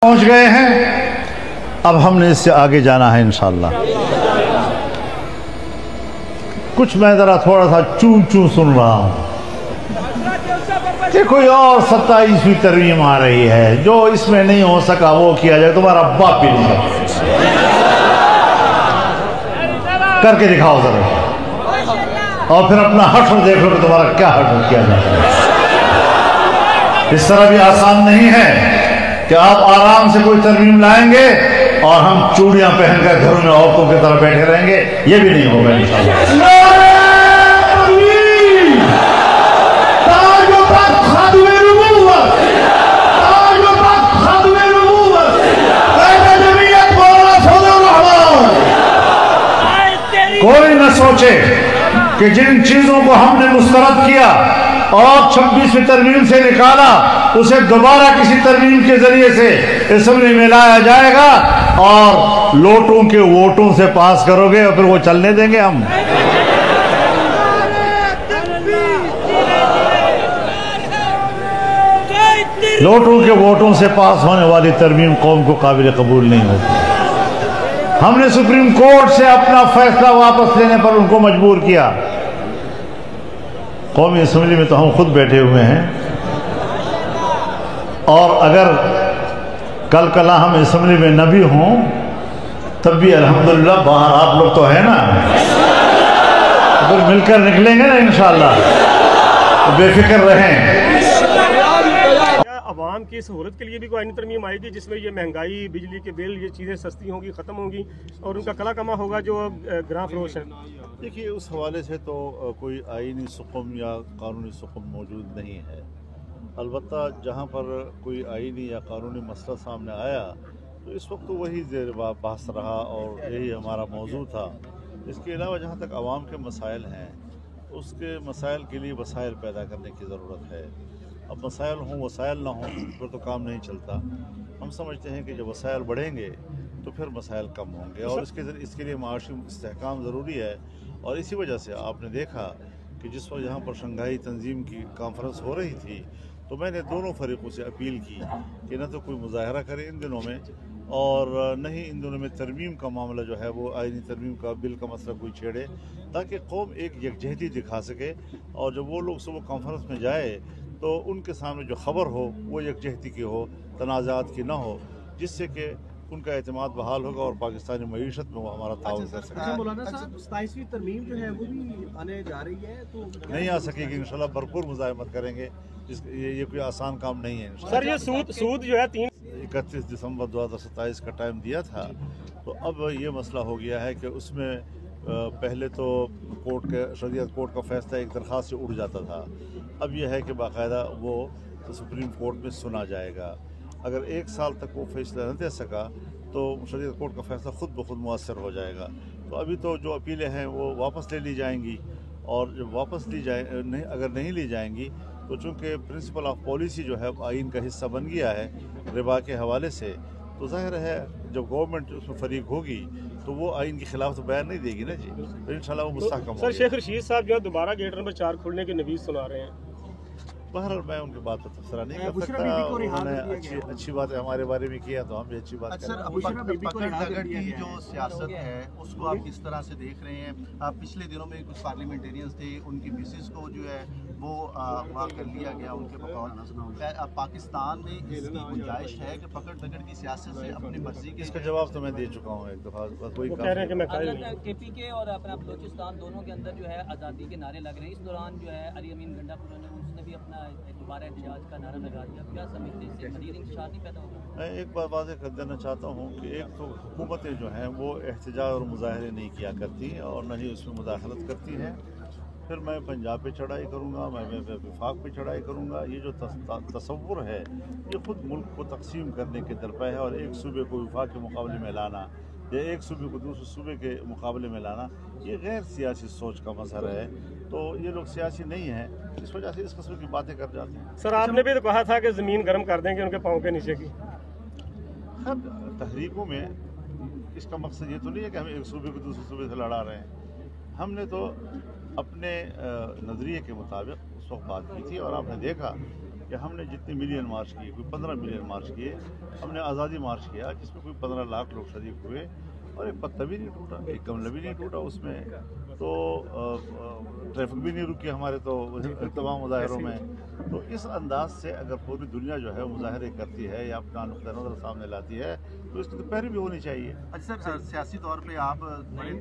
پہنچ گئے ہیں، اب ہم نے اس سے آگے جانا ہے انشاءاللہ۔ کچھ میں ذرا تھوڑا سا چوں چوں سن رہا ہوں کہ کوئی اور 27ویں ترمیم آ رہی ہے، جو اس میں نہیں ہو سکا وہ کیا جائے، تمہارا باپ بھی نہیں کر کے دکھاؤ ذرا، اور پھر اپنا حشر دیکھ لو کہ تمہارا کیا حشر کیا جائے۔ اس طرح بھی آسان نہیں ہے کہ آپ آرام سے کوئی ترمیم لائیں گے اور ہم چوڑیاں پہن کر گھروں میں عورتوں کی طرح بیٹھے رہیں گے، یہ بھی نہیں ہوگا انشاءاللہ۔ کوئی نہ سوچے کہ جن چیزوں کو ہم نے مسترد کیا اور 26ویں ترمیم سے نکالا، اسے دوبارہ کسی ترمیم کے ذریعے سے اسمبلی میں لایا جائے گا اور لوٹوں کے ووٹوں سے پاس کرو گے اور پھر وہ چلنے دیں گے ہم؟ لوٹوں کے ووٹوں سے پاس ہونے والی ترمیم قوم کو قابل قبول نہیں ہوتی۔ ہم نے سپریم کورٹ سے اپنا فیصلہ واپس لینے پر ان کو مجبور کیا۔ قومی اسمبلی میں تو ہم خود بیٹھے ہوئے ہیں، اور اگر کل کلا ہم اسمبلی میں نہ بھی ہوں تب بھی الحمدللہ باہر آپ لوگ تو ہیں نا، پھر مل کر نکلیں گے نا انشاءاللہ، بے فکر رہیں۔ عوام کی سہولت کے لیے بھی کوئی آئینی ترمیم آئے گی جس میں یہ مہنگائی، بجلی کے بل، یہ چیزیں سستی ہوں گی، ختم ہوں گی اور ان کا کلا کما ہوگا جو گراں فروش ہیں؟ دیکھیے، اس حوالے سے تو کوئی آئینی سقم یا قانونی سقم موجود نہیں ہے۔ البتہ جہاں پر کوئی آئینی یا قانونی مسئلہ سامنے آیا تو اس وقت تو وہی زیر بحث رہا اور یہی ہمارا موضوع تھا۔ اس کے علاوہ جہاں تک عوام کے مسائل ہیں، اس کے مسائل کے لیے وسائل پیدا کرنے کی ضرورت ہے۔ اب مسائل ہوں وسائل نہ ہوں پھر تو کام نہیں چلتا۔ ہم سمجھتے ہیں کہ جب وسائل بڑھیں گے تو پھر مسائل کم ہوں گے، اور اس کے لیے معاشی استحکام ضروری ہے۔ اور اسی وجہ سے آپ نے دیکھا کہ جس وقت یہاں پر شنگھائی تنظیم کی کانفرنس ہو رہی تھی تو میں نے دونوں فریقوں سے اپیل کی کہ نہ تو کوئی مظاہرہ کرے ان دنوں میں، اور نہ ہی ان دنوں میں ترمیم کا معاملہ جو ہے وہ آئینی ترمیم کا بل کا مسئلہ کوئی چھیڑے، تاکہ قوم ایک یکجہتی دکھا سکے، اور جب وہ لوگ صبح کانفرنس میں جائے تو ان کے سامنے جو خبر ہو وہ یکجہتی کی ہو، تنازعات کی نہ ہو، جس سے کہ ان کا اعتماد بحال ہوگا اور پاکستانی معیشت میں وہ ہمارا تعاون کر سکے۔ مولانا صاحب، 27ویں ترمیم جو ہے وہ بھی آنے جا رہی ہے تو نہیں آ سکے گی، انشاءاللہ بھرپور مزاحمت کریں گے۔ یہ کوئی آسان کام نہیں ہے انشاءاللہ۔ سر، یہ سود جو ہے 31 دسمبر 2027 کا ٹائم دیا تھا، تو اب یہ مسئلہ ہو گیا ہے کہ اس میں پہلے تو شریعت کورٹ کا فیصلہ ایک درخواست سے اٹھ جاتا تھا، اب یہ ہے کہ باقاعدہ وہ سپریم کورٹ میں سنا جائے گا۔ اگر 1 سال تک وہ فیصلہ نہ دے سکا تو شریعت کورٹ کا فیصلہ خود بخود مؤثر ہو جائے گا۔ تو ابھی تو جو اپیلیں ہیں وہ واپس لے لی جائیں گی، اور جب واپس اگر نہیں لی جائیں گی تو چونکہ پرنسپل آف پالیسی جو ہے آئین کا حصہ بن گیا ہے ربا کے حوالے سے، تو ظاہر ہے جب گورنمنٹ اس میں فریق ہوگی تو وہ آئین کے خلاف تو بیان نہیں دے گی نا جی، تو انشاءاللہ وہ مستحکم ہوگی۔ سر، شیخ رشید صاحب جو ہے دوبارہ گیٹ نمبر 4 کھولنے کی نوید سنا رہے ہیں۔ بہرحال میں ان کی بات پر تبصرہ نہیں کر سکتا، انہوں نے اچھی باتیں ہمارے بارے میں کیا تو ہم بھی اچھی بات کریں گے۔ پکڑ دھکڑ کی جو سیاست ہے اس کو آپ کس طرح سے دیکھ رہے ہیں؟ پچھلے دنوں میں کچھ پارلیمنٹیرینز تھے، ان کی مسز کو جو ہے وہ اغوا کر لیا گیا ان کے بقول۔ پاکستان میں اس کی گنجائش ہے کہ پکڑ دھکڑ کی سیاست سے اپنی مرضی کے؟ اس کا جواب تو میں دے چکا ہوں ایک دفعہ، کوئی وہ کہہ رہے ہیں کہ میں کے پی کے اور اپنا بلوچستان دونوں کے اندر جو ہے آزادی کے نعرے لگ رہے ہیں، اس دوران جو ہے علی امین گنڈا پور نے اس نے بھی اپنا دوبارہ احتجاج کا نعرہ لگا دیا۔ کیا سمجھتے ہیں اس سے مزید انتشار نہیں پیدا ہوگا؟ میں ایک بات واضح کر دینا چاہتا ہوں کہ ایک تو حکومتیں جو ہیں وہ احتجاج اور مظاہرے نہیں کیا کرتی اور نہ ہی اس میں مداخلت کرتی ہیں۔ پھر میں پنجاب پہ چڑھائی کروں گا، میں وفاق پہ چڑھائی کروں گا، یہ جو تصور ہے یہ خود ملک کو تقسیم کرنے کے درپے ہے، اور ایک صوبے کو وفاق کے مقابلے میں لانا یا ایک صوبے کو دوسرے صوبے کے مقابلے میں لانا یہ غیر سیاسی سوچ کا مظہر ہے۔ تو یہ لوگ سیاسی نہیں ہیں، اس وجہ سے اس قسم کی باتیں کر جاتے ہیں۔ سر، آپ نے بھی تو کہا تھا کہ زمین گرم کر دیں گے ان کے پاؤں کے نیچے کی۔ ہر تحریکوں میں اس کا مقصد یہ تو نہیں ہے کہ ہم ایک صوبے کو دوسرے صوبے سے لڑا رہے ہیں، ہم نے تو اپنے نظریے کے مطابق اس وقت بات کی تھی، اور آپ نے دیکھا کہ کہ ہم نے جتنے ملین مارچ کیے، کوئی 15 ملین مارچ کیے، ہم نے آزادی مارچ کیا جس میں کوئی 15 لاکھ لوگ شریک ہوئے اور ایک پتا بھی نہیں ٹوٹا، ایک گملہ بھی نہیں ٹوٹا اس میں، تو ٹریفک بھی نہیں رکی ہمارے تو تمام مظاہروں میں۔ تو اس انداز سے اگر پوری دنیا جو ہے مظاہرے کرتی ہے یا اپنا نقطہ نظر سامنے لاتی ہے تو اس کی تو پیروی بھی ہونی چاہیے۔ اچھا سر، سیاسی طور پہ آپ بڑے